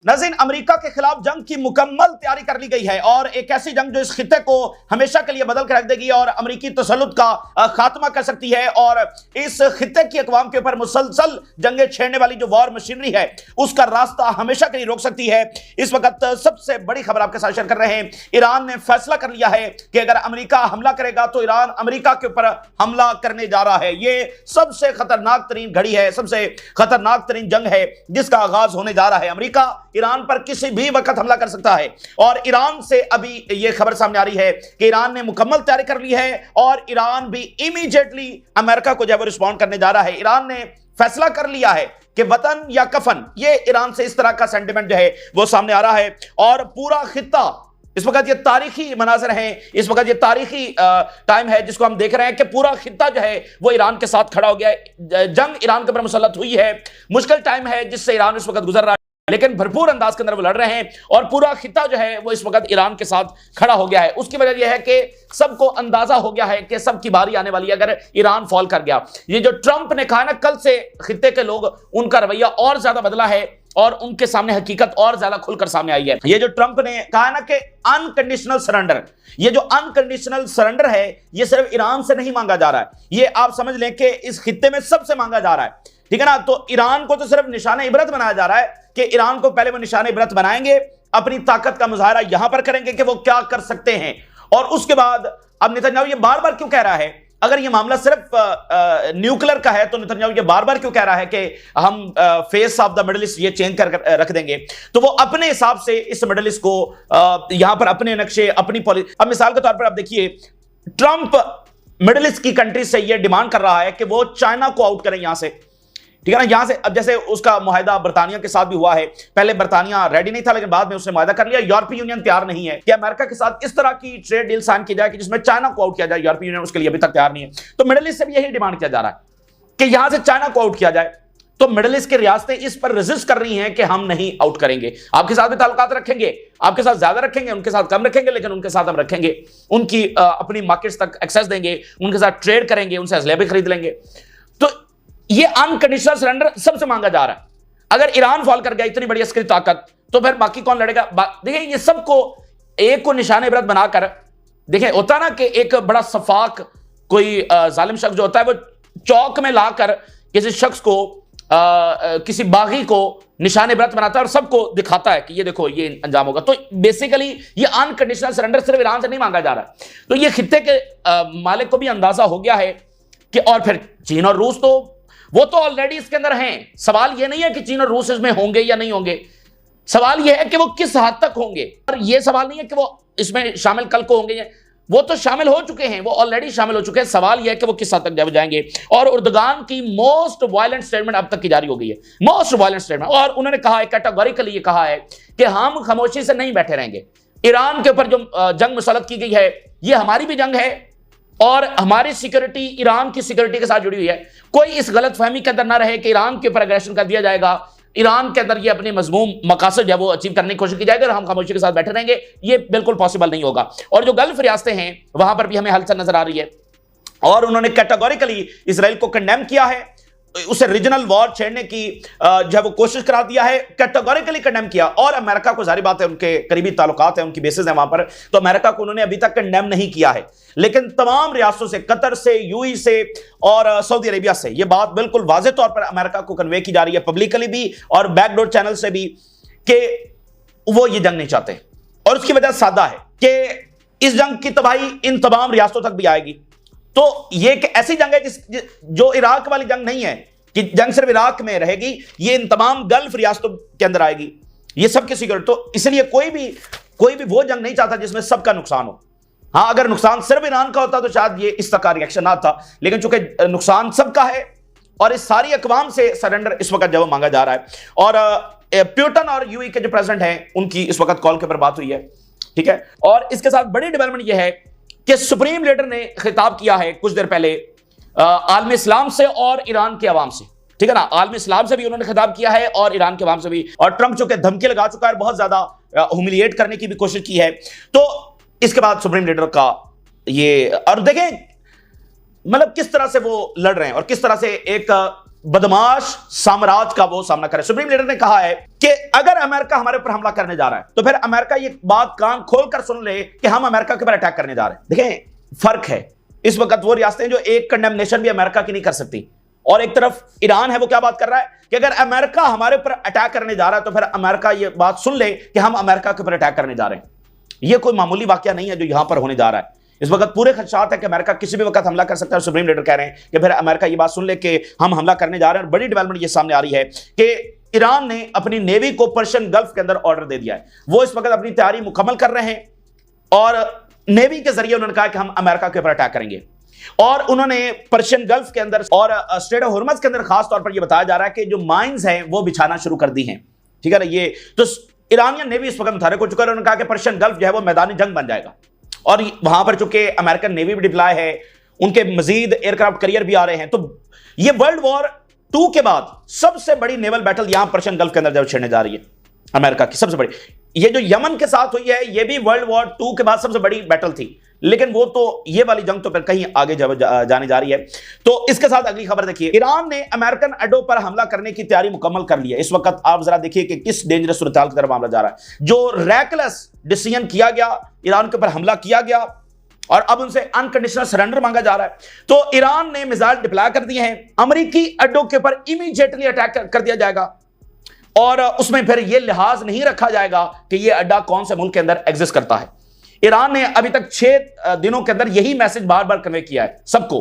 नाज़रीन, अमेरिका के खिलाफ जंग की मुकम्मल तैयारी कर ली गई है और एक ऐसी जंग जो इस खित्ते को हमेशा के लिए बदल कर रख देगी और अमेरिकी तसल्लुत का खात्मा कर सकती है और इस खित्ते की अक़वाम के ऊपर मुसलसल जंगें छेड़ने वाली जो वॉर मशीनरी है उसका रास्ता हमेशा के लिए रोक सकती है। इस वक्त सबसे बड़ी खबर आपके साथ शेयर कर रहे हैं। ईरान ने फैसला कर लिया है कि अगर अमेरिका हमला करेगा तो ईरान अमेरिका के ऊपर हमला करने जा रहा है। यह सबसे खतरनाक तरीन घड़ी है, सबसे खतरनाक तरीन जंग है जिसका आगाज होने जा रहा है। अमेरिका ईरान पर किसी भी वक्त हमला कर सकता है और ईरान से अभी यह खबर सामने आ रही है कि ईरान ने मुकम्मल तैयारी कर ली है और ईरान भी इमीडिएटली अमेरिका को जब रिस्पॉन्ड करने जा रहा है। ईरान ने फैसला कर लिया है कि वतन या कफन, यह ईरान से इस तरह का सेंटिमेंट जो है वो सामने आ रहा है और पूरा खित्ता इस वक्त ये तारीखी मनाजर हैं, इस वक्त ये तारीखी टाइम है जिसको हम देख रहे हैं कि पूरा खित्ता जो है वो ईरान के साथ खड़ा हो गया है। जंग ईरान के ऊपर मुसल्लत हुई है, मुश्किल टाइम है जिससे ईरान इस वक्त गुजर रहा है, लेकिन भरपूर अंदाज के अंदर वो लड़ रहे हैं और पूरा खित्ता जो है वो इस वक्त ईरान के साथ खड़ा हो गया है। उसकी वजह यह है कि सबको अंदाजा हो गया है कि सबकी बारी आने वाली है अगर ईरान फॉल कर गया। ये जो ट्रंप ने कहा ना, कल से खित्ते के लोग, उनका रवैया और ज्यादा बदला है और उनके सामने हकीकत और ज्यादा खुलकर सामने आई है। ये जो ट्रंप ने कहा ना कि अनकंडीशनल सरेंडर, ये जो अनकंडीशनल सरेंडर है ये सिर्फ ईरान से नहीं मांगा जा रहा है, ये आप समझ लें कि इस खित्ते में सबसे मांगा जा रहा है, ठीक है ना। तो ईरान को तो सिर्फ निशाने इबरत बनाया जा रहा है कि ईरान को पहले वो निशाने इबरत बनाएंगे, अपनी ताकत का मुजाहरा यहां पर करेंगे कि वो क्या कर सकते हैं और उसके बाद अब नेतन्याहू ये बार बार क्यों कह रहा है, अगर ये मामला सिर्फ न्यूक्लियर का है तो नेतन्याहू ये बार बार क्यों कह रहा है कि हम face of the middle east ये चेंज कर रख देंगे, तो वो अपने हिसाब से इस मिडिल ईस्ट को यहां पर अपने नक्शे, अपनी पॉलिसी। अब मिसाल के तौर पर आप देखिए, ट्रंप मिडिल ईस्ट की कंट्री से ये डिमांड कर रहा है कि वो चाइना को आउट करें यहां से, ठीक है ना, यहां से। अब जैसे उसका मुआहदा बरतानिया के साथ भी हुआ है, पहले बरतानिया रेडी नहीं था लेकिन बाद में उसने मुआहदा कर लिया। यूरोपीय यूनियन तैयार नहीं है कि अमेरिका के साथ इस तरह की ट्रेड डील साइन की जाए कि जिसमें चाइना को आउट किया जाए। यूरोपीय यूनियन उसके लिए अभी तक तैयार नहीं है। तो मिडिल ईस्ट से भी यही डिमांड किया जा रहा है कि यहां से चाइना को आउट किया जाए। तो मिडिल ईस्ट की रियासतें इस पर रेजिस्ट कर रही हैं कि हम नहीं आउट करेंगे, आपके साथ भी ताल्लुकात रखेंगे, आपके साथ ज्यादा रखेंगे, उनके साथ कम रखेंगे, लेकिन उनके साथ हम रखेंगे, उनकी अपनी मार्केट्स तक एक्सेस देंगे, उनके साथ ट्रेड करेंगे, उनसे असले भी खरीद लेंगे। तो ये अनकंडीशनल सरेंडर सबसे मांगा जा रहा है। अगर ईरान फॉल कर गया, इतनी बड़ी अस्करी ताकत, तो फिर बाकी कौन लड़ेगा? देखिए, ये सबको एक को निशाने इबरत बनाकर, देखिए होता ना कि एक बड़ा सफाक कोई जालिम शख्स जो होता है वो चौक में लाकर किसी शख्स को किसी बागी को निशाने इबरत बनाता है और सबको दिखाता है कि ये देखो ये अंजाम होगा। तो बेसिकली ये अनकंडीशनल सरेंडर सिर्फ ईरान से नहीं मांगा जा रहा। तो ये खित्ते के मालिक को भी अंदाजा हो गया है कि, और फिर चीन और रूस तो वो तो ऑलरेडी इसके अंदर हैं। सवाल ये नहीं है कि चीन और रूस इसमें होंगे या नहीं होंगे, सवाल ये है कि वो किस हद तक होंगे। और ये सवाल नहीं है कि वो इसमें शामिल कल को होंगे, वो तो शामिल हो चुके हैं, वो ऑलरेडी शामिल हो चुके हैं। सवाल यह है कि वो किस हद तक जब जाएंगे। और उर्दगान की मोस्ट वायलेंट स्टेटमेंट अब तक की जारी हो गई है, मोस्ट वायलेंट स्टेटमेंट, और उन्होंने कहा है, कैटेगोरिकली ये कहा है कि हम खामोशी से नहीं बैठे रहेंगे। ईरान के ऊपर जो जंग मुसल्लत की गई है ये हमारी भी जंग है और हमारी सिक्योरिटी ईरान की सिक्योरिटी के साथ जुड़ी हुई है। कोई इस गलत फहमी के अंदर ना रहे कि ईरान के ऊपर अग्रेशन कर दिया जाएगा, ईरान के अंदर ये अपनी मजमूम मकासद है वो अचीव करने की कोशिश की जाएगी और हम खामोशी के साथ बैठे रहेंगे, ये बिल्कुल पॉसिबल नहीं होगा। और जो गल्फ रियासतें हैं वहां पर भी हमें हलचल नजर आ रही है और उन्होंने कैटेगोरिकली इसराइल को कंडेम किया है, उसे रीजनल वॉर छेड़ने की जब वो कोशिश करा दिया है, कैटेगोरिकली कंडेम किया। और अमेरिका को, जारी बात है उनके करीबी ताल्लुकात हैं, उनकी बेसिस है वहां पर, तो अमेरिका को उन्होंने अभी तक कंडेम नहीं किया है। लेकिन तमाम रियासतों से, कतर से, यूएई से और सऊदी अरेबिया से ये बात बिल्कुल वाज़ेह तौर पर अमेरिका को कन्वे की जा रही है, पब्लिकली भी और बैकडोर चैनल से भी, कि वो ये जंग नहीं चाहते। और उसकी वजह सादा है कि इस जंग की तबाही इन तमाम रियासतों तक भी आएगी। तो ये एक ऐसी जंग है जो इराक वाली जंग नहीं है कि जंग सिर्फ इराक में रहेगी, ये इन तमाम गल्फ रियासतों के अंदर आएगी, ये सबकी सिक्योरिटी। तो इसलिए कोई भी वो जंग नहीं चाहता जिसमें सबका नुकसान हो। हाँ, अगर नुकसान सिर्फ ईरान का होता तो शायद ये इस तरह का रिएक्शन ना था, लेकिन चूंकि नुकसान सबका है और इस सारी अक़वाम से सरेंडर इस वक्त जब मांगा जा रहा है। और प्यूटन और यूएई के जो प्रेसिडेंट हैं उनकी इस वक्त कॉल के ऊपर बात हुई है, ठीक है। और इसके साथ बड़ी डेवलपमेंट यह है कि सुप्रीम लीडर ने खिताब किया है कुछ देर पहले आलम इस्लाम से और ईरान के अवाम से, ठीक है ना। आलम इस्लाम से भी उन्होंने खिताब किया है और ईरान के अवाम से भी। और ट्रंप चूंकि धमकी लगा चुका है, बहुत ज्यादा ह्यूमिलिएट करने की भी कोशिश की है। तो इसके बाद सुप्रीम लीडर का ये, और देखें मतलब किस तरह से वो लड़ रहे हैं और किस तरह से एक बदमाश साम्राज्य का वो सामना करे। सुप्रीम लीडर ने कहा है कि अगर अमेरिका हमारे ऊपर हमला करने जा रहा है तो फिर अमेरिका ये बात कान खोलकर सुन ले कि हम अमेरिका के ऊपर अटैक करने जा रहे हैं। देखें फर्क है, इस वक्त वो रियासतें जो एक कंडेमनेशन भी अमेरिका की नहीं कर सकती, और एक तरफ ईरान है, वो क्या बात कर रहा है कि अगर अमेरिका हमारे ऊपर अटैक करने जा रहा है तो फिर अमेरिका ये बात सुन ले कि हम अमेरिका के ऊपर अटैक करने जा रहे हैं। यह कोई मामूली वाकया नहीं है जो यहां पर होने जा रहा है। इस वक्त पूरे खदशात है कि अमेरिका किसी भी वक्त हमला कर सकता है। सुप्रीम लीडर कह रहे हैं कि फिर अमेरिका ये बात सुन ले कि हम हमला करने जा रहे हैं। और बड़ी डेवलपमेंट ये सामने आ रही है कि ईरान ने अपनी नेवी को पर्शियन गल्फ के अंदर ऑर्डर दे दिया है। वो इस वक्त अपनी तैयारी मुकम्मल कर रहे हैं और नेवी के जरिए उन्होंने कहा कि हम अमेरिका के ऊपर अटैक करेंगे। और उन्होंने पर्शियन गल्फ के अंदर और स्ट्रेट ऑफ हॉर्मज़ के अंदर खास तौर पर यह बताया जा रहा है कि जो माइंस हैं वो बिछाना शुरू कर दी हैं। ठीक है ना, ये तो ईरानियन नेवी इस वक्त मुतहरिक हो चुका है। उन्होंने कहा कि पर्शियन गल्फ जो है वो मैदानी जंग बन जाएगा, और वहां पर चूंकि अमेरिकन नेवी भी डिप्लॉय है, उनके मजीद एयरक्राफ्ट कैरियर भी आ रहे हैं, तो ये वर्ल्ड वॉर 2 के बाद सबसे बड़ी नेवल बैटल यहां पर्शियन गल्फ के अंदर जब छिड़ने जा रही है अमेरिका की, सबसे बड़ी। ये जो यमन के साथ हुई है ये भी वर्ल्ड वॉर 2 के बाद सबसे बड़ी बैटल थी, लेकिन वो तो ये वाली जंग तो फिर कहीं आगे जाने जा रही है। तो इसके साथ अगली खबर देखिए, ईरान ने अमेरिकन अड्डों पर हमला करने की तैयारी मुकम्मल कर ली है। इस वक्त आप जरा देखिए कि किस डेंजरस सूरत-ए-हाल की तरफ मामला जा रहा है। जो रैकलेस डिसीजन किया गया, ईरान के ऊपर हमला किया गया और अब उनसे अनकंडीशनल सरेंडर मांगा जा रहा है। तो ईरान ने मिसाइल डिप्लॉय कर दिए हैं, अमेरिकी अड्डों के ऊपर इमीडिएटली अटैक कर दिया जाएगा और उसमें फिर यह लिहाज नहीं रखा जाएगा कि यह अड्डा कौन से मुल्क के अंदर एग्जिस्ट करता है। ईरान ने अभी तक 6 दिनों के अंदर यही मैसेज बार बार कन्वे किया है सबको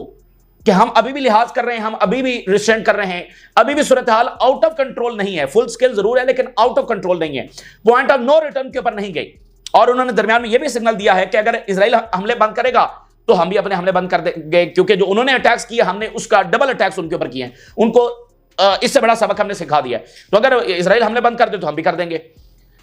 कि हम अभी भी लिहाज कर रहे हैं, हम अभी भी रिस्ट्रेंट कर रहे हैं, अभी भी सूरत हाल आउट ऑफ कंट्रोल नहीं है। फुल स्केल जरूर है लेकिन आउट ऑफ कंट्रोल नहीं है, पॉइंट ऑफ नो रिटर्न के ऊपर नहीं गई। और उन्होंने दरमियान में यह भी सिग्नल दिया है कि अगर इजराइल हमले बंद करेगा तो हम भी अपने हमले बंद कर देंगे, क्योंकि जो उन्होंने अटैक्स किए हमने उसका डबल अटैक्स उनके ऊपर किए हैं। उनको इससे बड़ा सबक हमने सिखा दिया है, तो अगर इजराइल हमले बंद कर दे तो हम भी कर देंगे।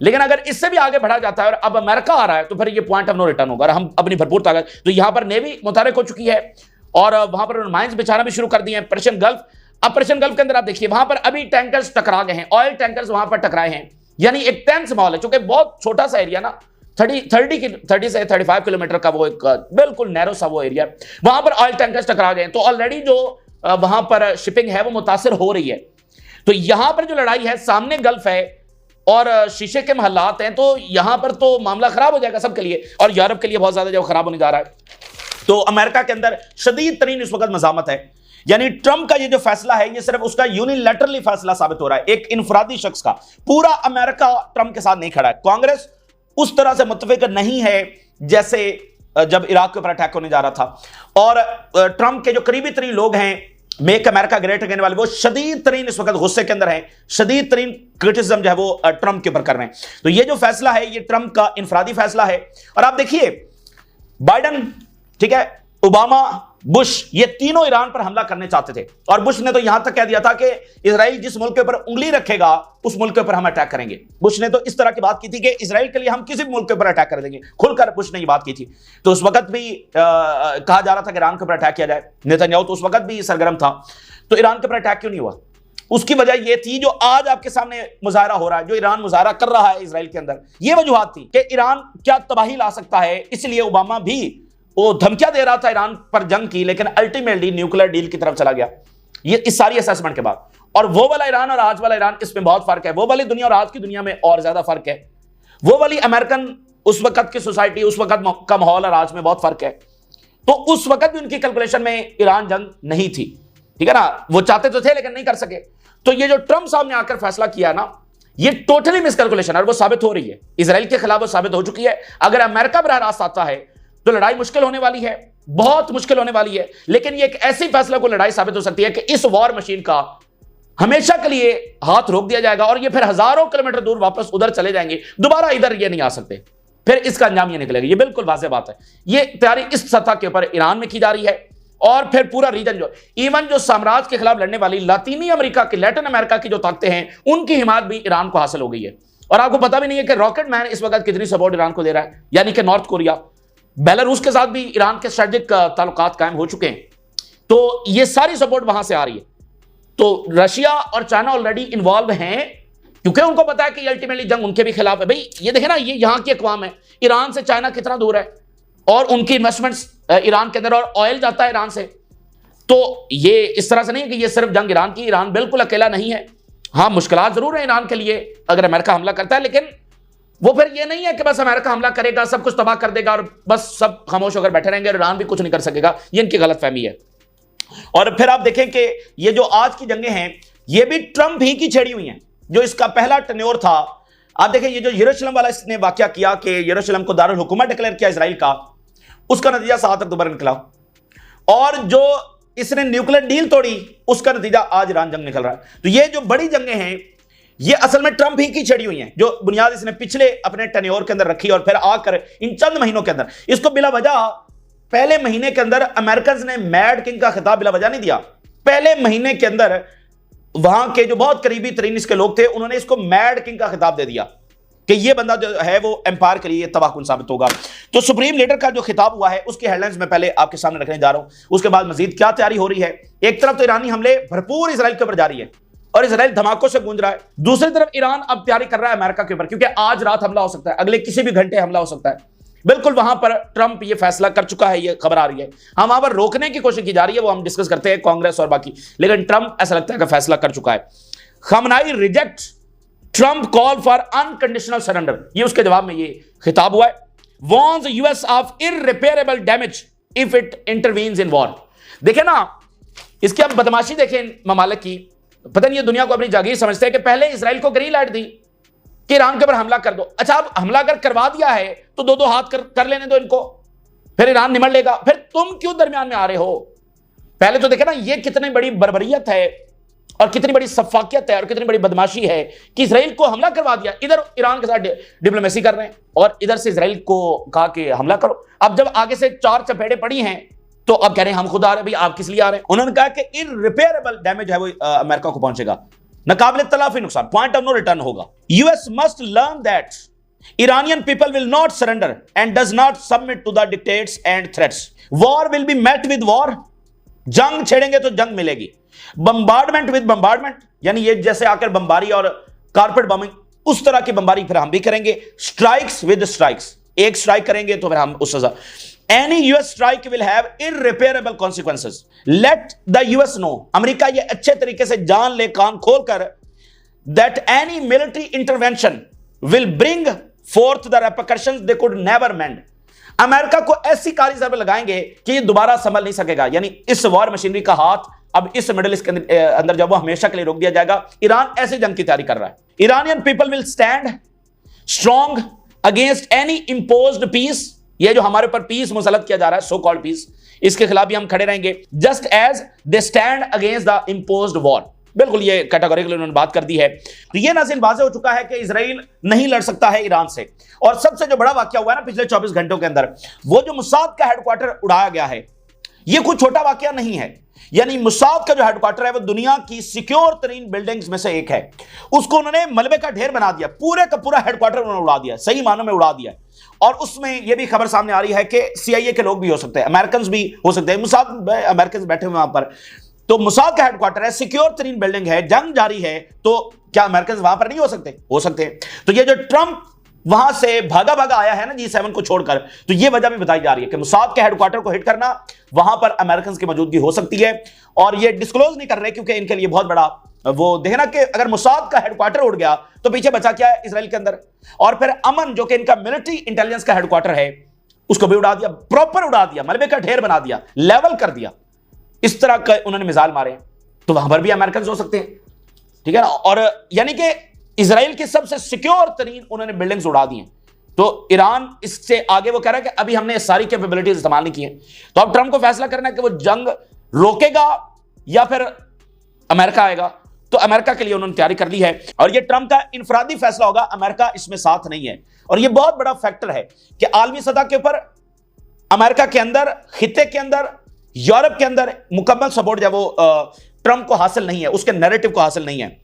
लेकिन अगर इससे भी आगे बढ़ा जाता है और अब अमेरिका आ रहा है तो फिर ये पॉइंट ऑफ नो रिटर्न होगा। हम अपनी भरपूर ताकत, तो यहां पर नेवी मुतहरिक हो चुकी है और वहां पर माइंस बिछाना भी शुरू कर दिए हैं पर्शियन गल्फ। अब पर्शियन गल्फ के अंदर आप देखिए वहां पर अभी टैंकर्स टकरा गए हैं, ऑयल टैंकर्स वहां पर टकराए हैं, यानी एक टेंस माहौल है। चूंकि बहुत छोटा सा एरिया ना, 30 से 35 किलोमीटर का वो एक बिल्कुल नैरो सा वो एरिया, वहां पर ऑयल टैंकर्स टकरा गए हैं। तो ऑलरेडी जो वहां पर शिपिंग है वो मुतासिर हो रही है। तो यहां पर जो लड़ाई है, सामने गल्फ है और शीशे के महलात हैं, तो यहां पर तो मामला खराब हो जाएगा सबके लिए, और यूरोप के लिए बहुत ज्यादा जो खराब होने जा रहा है। तो अमेरिका के अंदर शदीद तरीन इस वक्त मज़ामत है, यानी ट्रंप का ये जो फैसला है ये सिर्फ उसका यूनिलैटरली फैसला साबित हो रहा है, एक इनफरादी शख्स का। पूरा अमेरिका ट्रंप के साथ नहीं खड़ा है। कांग्रेस उस तरह से मुत्तफिक नहीं है जैसे जब इराक के ऊपर अटैक होने जा रहा था, और ट्रंप के जो करीबी तरीन लोग हैं, मेक अमेरिका ग्रेट अगेन वाले, वो शदीद तरीन इस वक्त गुस्से के अंदर है, शदीद तरीन क्रिटिसिज्म जो है वो ट्रंप के ऊपर कर रहे हैं। तो ये जो फैसला है ये ट्रंप का इनफरादी फैसला है। और आप देखिए बाइडन, ठीक है, ओबामा, बुश, ये तीनों ईरान पर हमला करने चाहते थे, और बुश ने तो यहां तक कह दिया था कि इजराइल जिस मुल्क के ऊपर उंगली रखेगा उस मुल्क के ऊपर हम अटैक करेंगे। बुश ने तो इस तरह की बात की थी कि इजराइल के लिए हम किसी भी मुल्क के ऊपर अटैक कर देंगे, खुलकर बुश ने ये बात की थी। तो उस वक्त भी कहा जा रहा था कि ईरान के ऊपर अटैक किया जाए। नेतन्याहू तो उस वक्त भी सरगर्म था। तो ईरान के ऊपर अटैक क्यों नहीं हुआ? उसकी वजह यह थी जो आज आपके सामने मुजाहरा हो रहा है, जो ईरान मुजाहरा कर रहा है इजराइल के अंदर, यह वजूहात थी कि ईरान क्या तबाही ला सकता है। इसलिए ओबामा भी वो धमकियां दे रहा था ईरान पर जंग की, लेकिन अल्टीमेटली न्यूक्लियर डील की तरफ चला गया। ये इस सारी असेसमेंट के बाद, और वो वाला ईरान और आज वाला ईरान, इसमें बहुत फर्क है। वो वाली दुनिया और आज की दुनिया में और ज्यादा फर्क है। वो वाली अमेरिकन उस वक्त की सोसाइटी, उस वक्त का माहौल और आज में बहुत फर्क है। तो उस वक्त भी उनकी कैलकुलेशन में ईरान जंग नहीं थी, ठीक है ना। वो चाहते तो थे लेकिन नहीं कर सके। तो ये जो ट्रंप साहब ने आकर फैसला किया ना, ये टोटली मिसकैलकुलेशन, और वो साबित हो रही है इजराइल के खिलाफ, वो साबित हो चुकी है। अगर अमेरिका बराह रास्त आता है तो लड़ाई मुश्किल होने वाली है, बहुत मुश्किल होने वाली है। लेकिन ये एक ऐसी फैसला को लड़ाई साबित हो सकती है कि इस वॉर मशीन का हमेशा के लिए हाथ रोक दिया जाएगा, और ये फिर हजारों किलोमीटर दूर वापस उधर चले जाएंगे, दोबारा इधर ये नहीं आ सकते। फिर इसका अंजाम ये निकलेगा। ये बिल्कुल वाज़ेह बात है। ये तैयारी इस सतह के ऊपर ईरान में की जा रही है, और फिर पूरा रीजन जो इवन जो साम्राज्य के खिलाफ लड़ने वाली लातीनी अमेरिका की, लैटिन अमेरिका की जो ताकतें हैं, उनकी हिमायत भी ईरान को हासिल हो गई है। और आपको पता भी नहीं है कि रॉकेट मैन इस वक्त कितनी सपोर्ट ईरान को दे रहा है, यानी कि नॉर्थ कोरिया, बेलारूस के साथ भी ईरान के स्ट्रेटेजिक ताल्लुकात कायम हो चुके हैं। तो ये सारी सपोर्ट वहां से आ रही है। तो रशिया और चाइना ऑलरेडी इन्वॉल्व हैं, क्योंकि उनको पता है कि अल्टीमेटली जंग उनके भी खिलाफ है। भाई ये देखे ना, ये यहां की अक़वाम है, ईरान से चाइना कितना दूर है, और उनकी इन्वेस्टमेंट्स ईरान के अंदर, और ऑयल जाता है ईरान से। तो ये इस तरह से नहीं है कि ये सिर्फ जंग ईरान की, ईरान बिल्कुल अकेला नहीं है। हाँ, मुश्किलात जरूर है ईरान के लिए अगर अमेरिका हमला करता है, लेकिन वो फिर ये नहीं है कि बस अमेरिका हमला करेगा, सब कुछ तबाह कर देगा और बस सब खामोश होकर बैठे रहेंगे और ईरान भी कुछ नहीं कर सकेगा। ये इनकी गलतफहमी है। और फिर आप देखें कि ये जो आज की जंगें हैं, ये भी ट्रंप ही की छेड़ी हुई हैं। जो इसका पहला टेन्योर था, आप देखें ये जो यरूशलेम वाला इसने वाकया किया कि यरूशलेम को दारुल हुकूमत डिक्लेयर किया इसराइल का, उसका नतीजा 7 अक्टूबर निकला। और जो इसने न्यूक्लियर डील तोड़ी, उसका नतीजा आज ईरान जंग निकल रहा है। तो ये जो बड़ी जंगें हैं, ये असल में ट्रंप ही की छड़ी हुई हैं, जो बुनियाद इसने पिछले अपने टेन्योर के अंदर रखी और फिर आकर इन चंद महीनों के अंदर इसको बिला वजह, पहले महीने के अंदर अमेरिकन ने मैड किंग का खिताब बिला वजह नहीं दिया। पहले महीने के अंदर वहां के जो बहुत करीबी तरीन इसके लोग थे, उन्होंने इसको मैड किंग का खिताब दे दिया कि ये बंदा जो है वो एम्पायर के लिए तबाहकुन साबित होगा। तो सुप्रीम लीडर का जो खिताब हुआ है, उसकी हेडलाइंस में पहले आपके सामने रखने जा रहा हूं। उसके बाद मजीद क्या तैयारी हो रही है। एक तरफ तो ईरानी हमले भरपूर इसराइल के ऊपर जारी है और इसराइल धमाकों से गूंज रहा है। दूसरी तरफ ईरान अब तैयारी कर रहा है अमेरिका के ऊपर, क्योंकि आज रात हमला हो सकता है, अगले किसी भी घंटे हमला हो सकता है। बिल्कुल वहां पर ट्रंप ये फैसला कर चुका है, ये खबर आ रही है। हम वहां पर रोकने की कोशिश की जा रही है, वो हम डिस्कस करते हैं कांग्रेस और बाकी, लेकिन ट्रंप ऐसा लगता है कि फैसला कर चुका है। Khamenei reject Trump call for unconditional surrender, ये उसके जवाब में ये खिताब हुआ है। Warns US of irreparable damage if it intervenes in war. देखें ना, इसकी अब बदमाशी देखें ममालिक की। पता नहीं ये दुनिया को अपनी जागीर समझते हैं कि पहले इसराइल को ग्रीन लाइट दी कि ईरान के ऊपर हमला कर दो। अच्छा, अब हमला अगर करवा दिया है तो दो दो हाथ कर लेने दो इनको, फिर ईरान निमट लेगा। फिर तुम क्यों दरमियान में आ रहे हो? पहले तो देखे ना ये कितनी बड़ी बर्बरियत है और कितनी बड़ी सफाकियत है और कितनी बड़ी बदमाशी है कि इसराइल को हमला करवा दिया, इधर ईरान के साथ डिप्लोमेसी कर रहे हैं और इधर से इसराइल को कहा कि हमला करो। अब जब आगे से 4 चपेड़े पड़ी हैं तो अब कह रहे हैं हम खुद आ रहे हैं। भाई आप किस लिए आ रहे हैं? उन्होंने कहा कि इररिपेयरेबल डैमेज है वो अमेरिका को पहुंचेगा, नाकाबिले तलाफी नुकसान, पॉइंट ऑफ नो रिटर्न होगा। US must learn that Iranian people will not surrender and does not submit to the dictates and threats. War will be met with war. जंग छेड़ेंगे तो जंग मिलेगी। बम्बार्डमेंट विद बम्बार्डमेंट, यानी ये जैसे आकर बम्बारी और कारपेट बमिंग, उस तरह की बम्बारी फिर हम भी करेंगे। स्ट्राइक्स विद स्ट्राइक्स, एक स्ट्राइक करेंगे तो फिर हम उस सजा। Any US strike will have irreparable consequences. Let the US know, America ये अच्छे तरीके से जान ले कान खोलकर, that any military intervention will bring forth the repercussions they could never mend. America को ऐसी काली ज़रबें लगाएंगे कि ये दोबारा संभल नहीं सकेगा। यानी इस वॉर मशीनरी का हाथ अब इस मिडिल ईस्ट के अंदर जब वो हमेशा के लिए रोक दिया जाएगा। ईरान ऐसी जंग की तैयारी कर रहा है। Iranian people will stand strong against any imposed peace, ये जो हमारे ऊपर पीस मुसलत किया जा रहा है, सो कॉल्ड पीस, इसके खिलाफ भी हम खड़े रहेंगे। Just as they stand against the imposed war. बिल्कुल ये कैटेगोरिकली उन्होंने बात कर दी है। तो ये नाज़रीन वाज़ेह हो चुका है कि इजराइल नहीं लड़ सकता है ईरान से। और सबसे जो बड़ा वाकया हुआ है ना पिछले 24 घंटों के अंदर, वो जो मुसाद का हेडक्वार्टर उड़ाया गया है, ये कोई छोटा वाकया नहीं है। यानी मुसाद का जो हेडक्वार्टर है वो दुनिया की सिक्योर तरीन बिल्डिंग्स में से एक है, उसको उन्होंने मलबे का ढेर बना दिया। पूरे का पूरा हेडक्वार्टर उन्होंने उड़ा दिया, सही मानों में उड़ा दिया। और उसमें यह भी खबर सामने आ रही है कि CIA के लोग भी हो सकते हैं, अमेरिकन भी हो सकते हैं, मुसाद अमेरिकन बैठे हुए वहां पर। तो मुसाद का हेडक्वार्टर है, सिक्योर तरीन बिल्डिंग है, जंग जारी है, तो क्या अमेरिकन वहां पर नहीं हो सकते? हो सकते हैं। तो ये जो ट्रंप वहां से भागा भागा आया है ना G7 को छोड़कर, तो ये वजह भी बताई जा रही है कि मुसाद के हेडक्वार्टर को हिट करना, वहां पर अमेरिकन की मौजूदगी हो सकती है। और ये डिस्क्लोज नहीं कर रहे क्योंकि इनके लिए बहुत बड़ा वो देखना कि अगर मुसाद का हेडक्वार्टर उड़ गया तो पीछे बचा क्या है इसराइल के अंदर। और फिर अमन जो कि इनका मिलिट्री इंटेलिजेंस का हेडक्वार्टर है, उसको भी उड़ा दिया, प्रॉपर उड़ा दिया, मलबे का ढेर बना दिया, लेवल कर दिया। इस तरह का उन्होंने मिसाइल मारे, तो वहां पर भी अमेरिकन हो सकते हैं, ठीक है ना। और यानी कि इसराइल की सबसे सिक्योर तरीन उन्होंने बिल्डिंग्स उड़ा दी हैं। तो ईरान इससे आगे वो कह रहा है कि अभी हमने सारी कैपेबिलिटीज इस्तेमाल नहीं की है। तो अब ट्रंप को फैसला करना है कि वो जंग रोकेगा या फिर अमेरिका आएगा। तो अमेरिका के लिए उन्होंने तैयारी कर ली है और ये ट्रंप का इनफरादी फैसला होगा, अमेरिका इसमें साथ नहीं है। और ये बहुत बड़ा फैक्टर है कि आलमी सतह के ऊपर अमेरिका के अंदर, खिते के अंदर, यूरोप के अंदर मुकम्मल सपोर्ट जब वो ट्रंप को हासिल नहीं है, उसके नैरेटिव को हासिल नहीं है।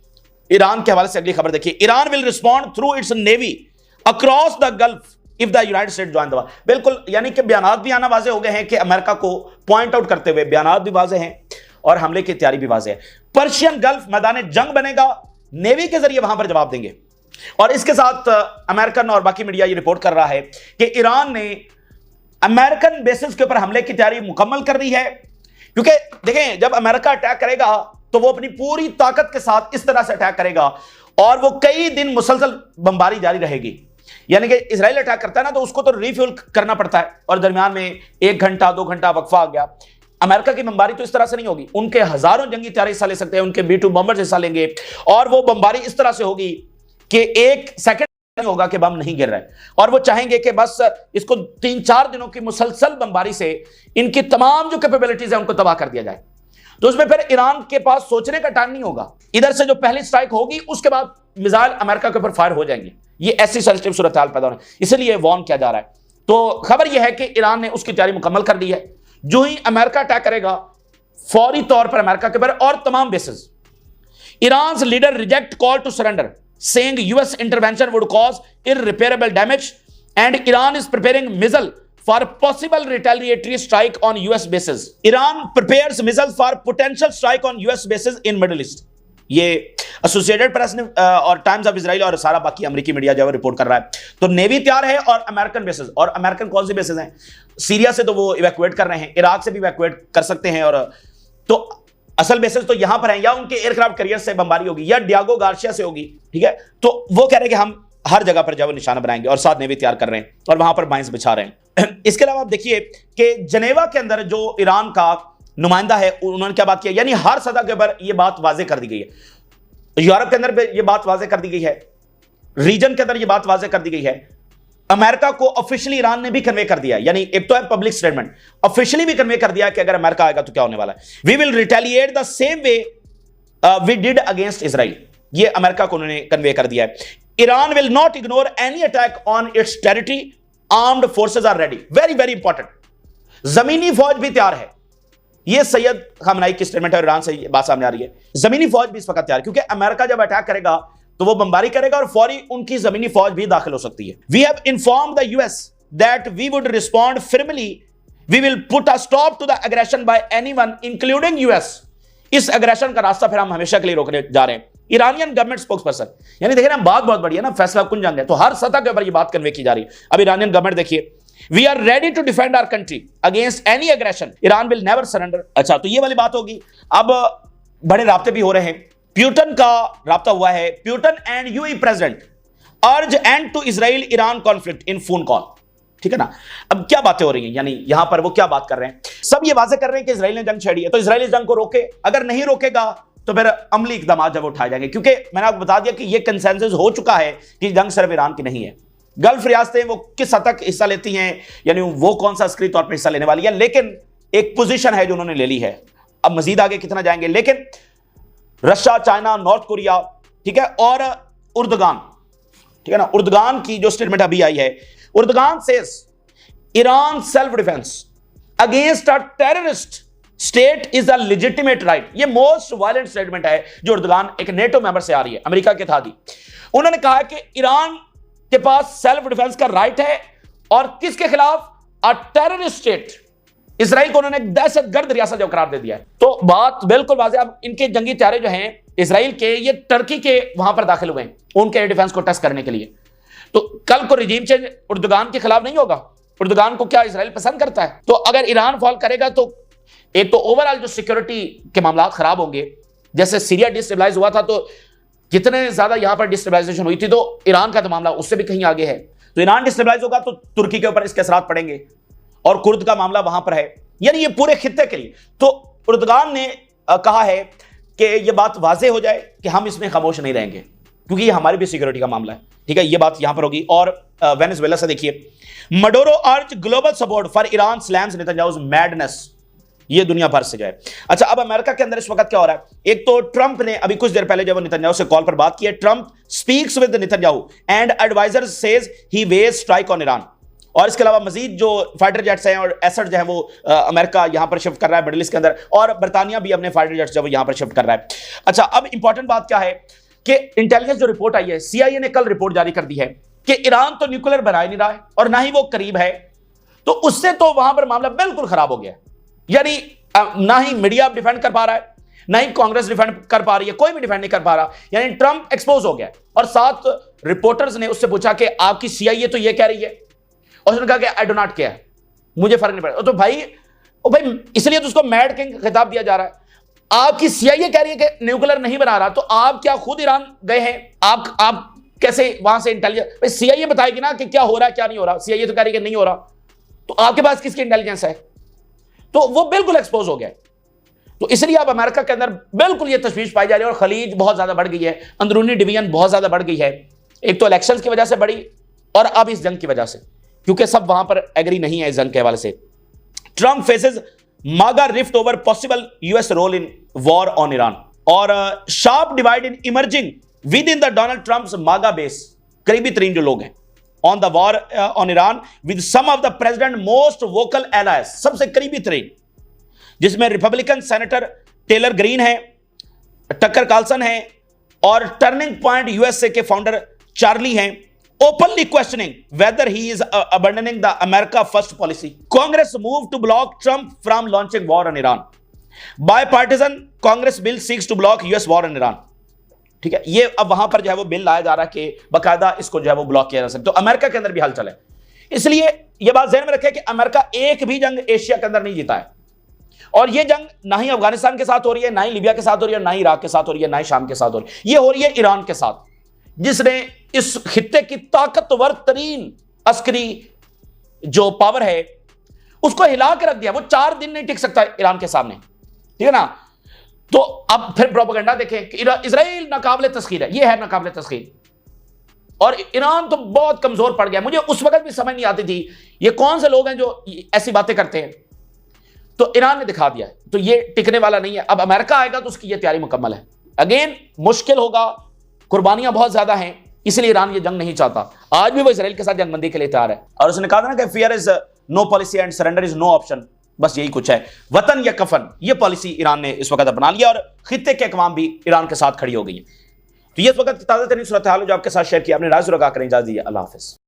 ईरान के हवाले से अगली खबर देखिए, Iran will respond through it's navy across the gulf if the United states join the war. बिल्कुल, यानी कि बयानात भी आना वाजे हो गए हैं कि अमेरिका को पॉइंट आउट करते हुए बयानात भी वाजे हैं और हमले की तैयारी भी वाजे है। पर्शियन गल्फ मैदान जंग बनेगा, नेवी के जरिए वहां पर जवाब देंगे। और इसके साथ अमेरिकन और बाकी मीडिया ये रिपोर्ट कर रहा है कि ईरान ने अमेरिकन बेसिस के ऊपर हमले की तैयारी मुकम्मल कर ली है। क्योंकि देखें, जब अमेरिका अटैक करेगा तो वो अपनी पूरी ताकत के साथ इस तरह से अटैक करेगा और वो कई दिन मुसलसल बमबारी जारी रहेगी। यानी कि इजराइल अटैक करता है ना, तो उसको तो रिफ्यूल करना पड़ता है और दरमियान में 1 घंटा 2 घंटा वक्फा आ गया। अमेरिका की बमबारी तो इस तरह से नहीं होगी, उनके हजारों जंगी तैयारी हिस्सा ले सकते हैं, उनके B-2 बम्बर्स हिस्सा लेंगे और वो बमबारी इस तरह से होगी कि 1 सेकंड नहीं होगा कि बम नहीं गिर रहा है, और वो चाहेंगे कि बस इसको 3-4 दिनों की मुसलसल बमबारी से इनकी तमाम जो कैपेबिलिटीज है उनको तबाह कर दिया जाए। तो उसमें फिर ईरान के पास सोचने का टाइम नहीं होगा, इधर से जो पहली स्ट्राइक होगी उसके बाद मिसाइल अमेरिका के ऊपर फायर हो जाएंगे। ये ऐसी सेंसिटिव सूरत हाल पैदा होने, इसलिए वार्न किया जा रहा है। तो खबर यह है कि ईरान ने उसकी तैयारी मुकम्मल कर दी है। जो ही अमेरिका अटैक करेगा फौरी तौर पर अमेरिका के ऊपर और तमाम basis. Iran leader reject call to surrender, saying US intervention would cause irreparable damage and Iran is preparing missile for possible retaliatory strike on US bases. Iran prepares missile for potential strike on US bases in Middle East. ये associated press ने और times of Israel और सारा बाकी अमेरिकी media जो है report कर रहा है। तो नेवी तैयार है और अमेरिकन बेसेस, और अमेरिकन कौन सी बेसेस हैं? सीरिया से तो वो इवैक्यूएट कर रहे हैं, इराक से भी इवैक्यूएट कर सकते हैं, और तो असल बेसिस तो यहां पर है, या उनके एयरक्राफ्ट कैरियर से बमबारी होगी या डियागो गार्सिया से होगी। ठीक है, तो वो कह रहे हैं कि हम हर जगह पर जब निशाना बनाएंगे और साथ नेवी तैयार कर रहे हैं और वहां पर माइंस बिछा रहे हैं। इसके अलावा आप देखिए कि जनेवा के अंदर जो ईरान का नुमाइंदा है उन्होंने क्या बात किया, यानी हर सतह के ऊपर यह बात वाजे कर दी गई है। यूरोप के अंदर यह बात वाजे कर दी गई है, रीजन के अंदर यह बात वाजे कर दी गई है। अमेरिका को ऑफिशियली ईरान ने भी कन्वे कर दिया है, यानी एक तो है पब्लिक स्टेटमेंट, ऑफिशियली भी कन्वे कर दिया कि अगर अमेरिका आएगा तो क्या होने वाला है। We will retaliate the same way we did against Israel, ये अमेरिका को उन्होंने कन्वे कर दिया है। Iran will not ignore any attack on its territory, armed forces are ready. Very very important, जमीनी फौज भी तैयार है। यह सैयद खामनाई की स्टेटमेंट है, ईरान से ये बात सामने आ रही है। जमीनी फौज भी इस वक्त तैयार, क्योंकि अमेरिका जब अटैक करेगा तो वो बमबारी करेगा और फौरी उनकी जमीनी फौज भी दाखिल हो सकती है। We have informed the US that we would respond firmly, we will put a stop to the aggression by anyone including US. इस एग्रेशन का रास्ता फिर हम हमेशा के लिए रोकने जा रहे हैं। ईरानियन गवर्नमेंट स्पोक्स पर्सन, यानी देखिए ना, बात बहुत बढ़िया ना, फैसला कुन जंग है, तो हर सतह के ऊपर ये बात कन्वे की जा रही है। अब ईरानियन गवर्नमेंट देखिए, we are ready to defend our country against any aggression, Iran will never surrender. अच्छा, तो ये वाली बात होगी। अब बड़े राब्ते भी हो रहे हैं, प्यूटन का राब्ता हुआ है। Putin and UAE president urge end to Israel Iran conflict in phone call. ठीक है ना, अब क्या बातें हो रही हैं, यानी यहां पर वो क्या बात कर रहे हैं, सब ये वाजे कर रहे हैं कि इजराइल ने जंग छेड़ी है, तो इजराइल इस जंग को रोके, अगर नहीं रोकेगा तो फिर अमली इकदाम जब उठाए जाएंगे। क्योंकि मैंने आपको बता दिया कि यह कंसेंसस हो चुका है कि जंग सिर्फ ईरान की नहीं है। गल्फ रियासतें वो किस हद तक हिस्सा लेती हैं, यानी वो कौन सा अस्करी तौर पर हिस्सा लेने वाली है, लेकिन एक पोजीशन है जो उन्होंने ले ली है। अब मजीद आगे कितना जाएंगे, लेकिन रशिया, चाइना, नॉर्थ कोरिया, ठीक है, और उर्दगान, ठीक है ना, उर्दगान की जो स्टेटमेंट अभी आई है, Erdogan says Iran self defence against a terrorist state is a legitimate right. ये मोस्ट वायलेंट स्टेटमेंट है जो उर्दगान एक नेटो मेंबर से आ रही है, अमेरिका के था। उन्होंने कहा कि ईरान के पास सेल्फ डिफेंस का राइट है, और किसके खिलाफ? अ टेररिस्ट स्टेट, इजराइल को उन्होंने दहशतगर्द रियासत जो करार दे दिया है। तो बात बिल्कुल वाज़ेह। अब इनके जंगी त्यारे जो हैं इजराइल के, ये टर्की के वहां पर दाखिल हुए हैं उनके एयर डिफेंस को टेस्ट करने के लिए। तो कल को रिजीम चेंज उर्दगान के खिलाफ नहीं होगा। उर्दगान को क्या इजराइल पसंद करता है? तो अगर ईरान फॉल करेगा तो एक तो ओवरऑल जो सिक्योरिटी के मामला खराब होंगे, जैसे सीरिया डिस्टेबलाइज हुआ था, तो जितने ज्यादा यहां पर डिस्टेबलाइजेशन हुई थी, तो ईरान का तो मामला उससे भी कहीं आगे है। तो ईरान डिस्टेबलाइज होगा तो तुर्की के ऊपर इसके असरात पड़ेंगे, और कुर्द का मामला वहां पर है, यानी ये पूरे खित्ते के लिए। तो उर्दगान ने कहा है कि ये बात वाजे हो जाए कि हम इसमें खामोश नहीं रहेंगे, क्योंकि ये हमारी भी सिक्योरिटी का मामला है। ठीक है, ये बात यहां पर होगी। और वेनेजुएला से देखिए, Maduro urge global support for Iran slams Netanyahu's madness. ये दुनिया भर से जाए। अच्छा, अब अमेरिका के अंदर इस वक्त क्या हो रहा है? एक तो ट्रंप ने अभी कुछ देर पहले जब नेतन्याहू से कॉल पर बात की है, Trump speaks with Netanyahu and advisers says he weighs strike on Iran. और इसके अलावा मजीद जो फाइटर जेट्स हैं और एसेट जो है वो अमेरिका यहां पर शिफ्ट कर रहा है मिडिल ईस्ट के अंदर, और बरतानिया भी अपने फाइटर जेट्स जो यहां पर शिफ्ट कर रहा है। अच्छा, अब इंपॉर्टेंट बात क्या है कि इंटेलिजेंस जो रिपोर्ट आई है, CIA ने कल रिपोर्ट जारी कर दी है कि ईरान तो न्यूक्लियर बना ही नहीं रहा है और ना ही वो करीब है, तो उससे तो वहां पर मामला बिल्कुल खराब हो गया। यानी ना ही मीडिया डिफेंड कर पा रहा है, ना ही कांग्रेस डिफेंड कर पा रही है, कोई भी डिफेंड नहीं कर पा रहा, यानी ट्रंप एक्सपोज हो गया। और साथ रिपोर्टर्स ने उससे पूछा कि आपकी CIA तो ये कह रही है, और उसने कहा कि आई डो नॉट केयर, मुझे फर्क नहीं पड़ता। तो भाई और भाई इसलिए तो उसको मैड किंग खिताब दिया जा रहा है। आपकी सीआईए कह रही है कि न्यूक्लियर नहीं बना रहा, तो आप क्या खुद ईरान गए हैं? आप कैसे वहां से इंटेलिजेंस? सीआईए बताएगी ना कि क्या हो रहा है क्या नहीं हो रहा। सीआईए तो कह रही है कि नहीं हो रहा, तो आपके पास किसकी इंटेलिजेंस है? तो वो बिल्कुल एक्सपोज हो गया। तो इसलिए अब अमेरिका के अंदर बिल्कुल ये तशवीश पाई जा रही है और खलीज बहुत ज्यादा बढ़ गई है, अंदरूनी डिवीजन बहुत ज्यादा बढ़ गई है। एक तो इलेक्शंस की वजह से बढ़ी और अब इस जंग की वजह से, क्योंकि सब वहां पर एग्री नहीं है इस जंग के हवाले से। Trump faces MAGA rift over possible US role in war on Iran, और sharp divide in emerging with in the Donald Trump's MAGA base, करीबी तरीन जो लोग हैं on the war on Iran, with some of the president most vocal allies, सबसे करीबी तरीन, जिसमें रिपब्लिकन सेनेटर टेलर ग्रीन है, टक्कर कार्लसन है और टर्निंग पॉइंट यूएसए के फाउंडर चार्ली हैं, openly questioning whether he is abandoning the America First policy. Congress moved to block Trump from launching war on Iran. Bipartisan Congress bill seeks to block US war on Iran. ठीक है, ये अब वहां पर जो है वो बिल लाया जा रहा है कि बकायदा इसको जो है वो ब्लॉक किया जा सकता है। तो अमेरिका के अंदर भी हलचल है। इसलिए ये बात ध्यान में रखें कि अमेरिका एक भी जंग एशिया के अंदर नहीं जीता है, और ये जंग ना ही अफगानिस्तान के साथ हो रही है, ना ही लीबिया के साथ हो रही है, ना ही इराक के साथ हो रही है, ना ही शाम के साथ हो रही है। ये हो रही है ईरान के साथ, जिसने इस खित्ते की ताकतवर तरीन अस्करी जो पावर है उसको हिला के रख दिया। वो 4 दिन नहीं टिक सकता ईरान के सामने, ठीक है ना। तो अब फिर प्रोपेगेंडा देखें कि इजराइल नाकाबिले तस्खीर है, ये है नाकाबिले तस्खीर, और ईरान तो बहुत कमजोर पड़ गया। मुझे उस वक्त भी समझ नहीं आती थी ये कौन से लोग हैं जो ऐसी बातें करते हैं, तो ईरान ने दिखा दिया है। तो ये टिकने वाला नहीं है। अब अमेरिका आएगा तो उसकी ये तैयारी मुकम्मल है। अगेन मुश्किल होगा, कुर्बानियां बहुत ज्यादा हैं, इसलिए ईरान ये जंग नहीं चाहता। आज भी वो इजराइल के साथ जंगबंदी के लिए तैयार है, और उसने कहा था ना कि fear is no policy and surrender is no option. बस यही कुछ है, वतन या कफन, ये पॉलिसी ईरान ने इस वक्त अपना लिया, और खित्ते के अक़वाम भी ईरान के साथ खड़ी हो गई है। तो ये इस वक्त ताज़ा तरीन सूरत हाल जो आपके साथ शेयर किया, अपने राय सुरगा करें। इजाज़त दीजिए, अल्लाह हाफ़िज़।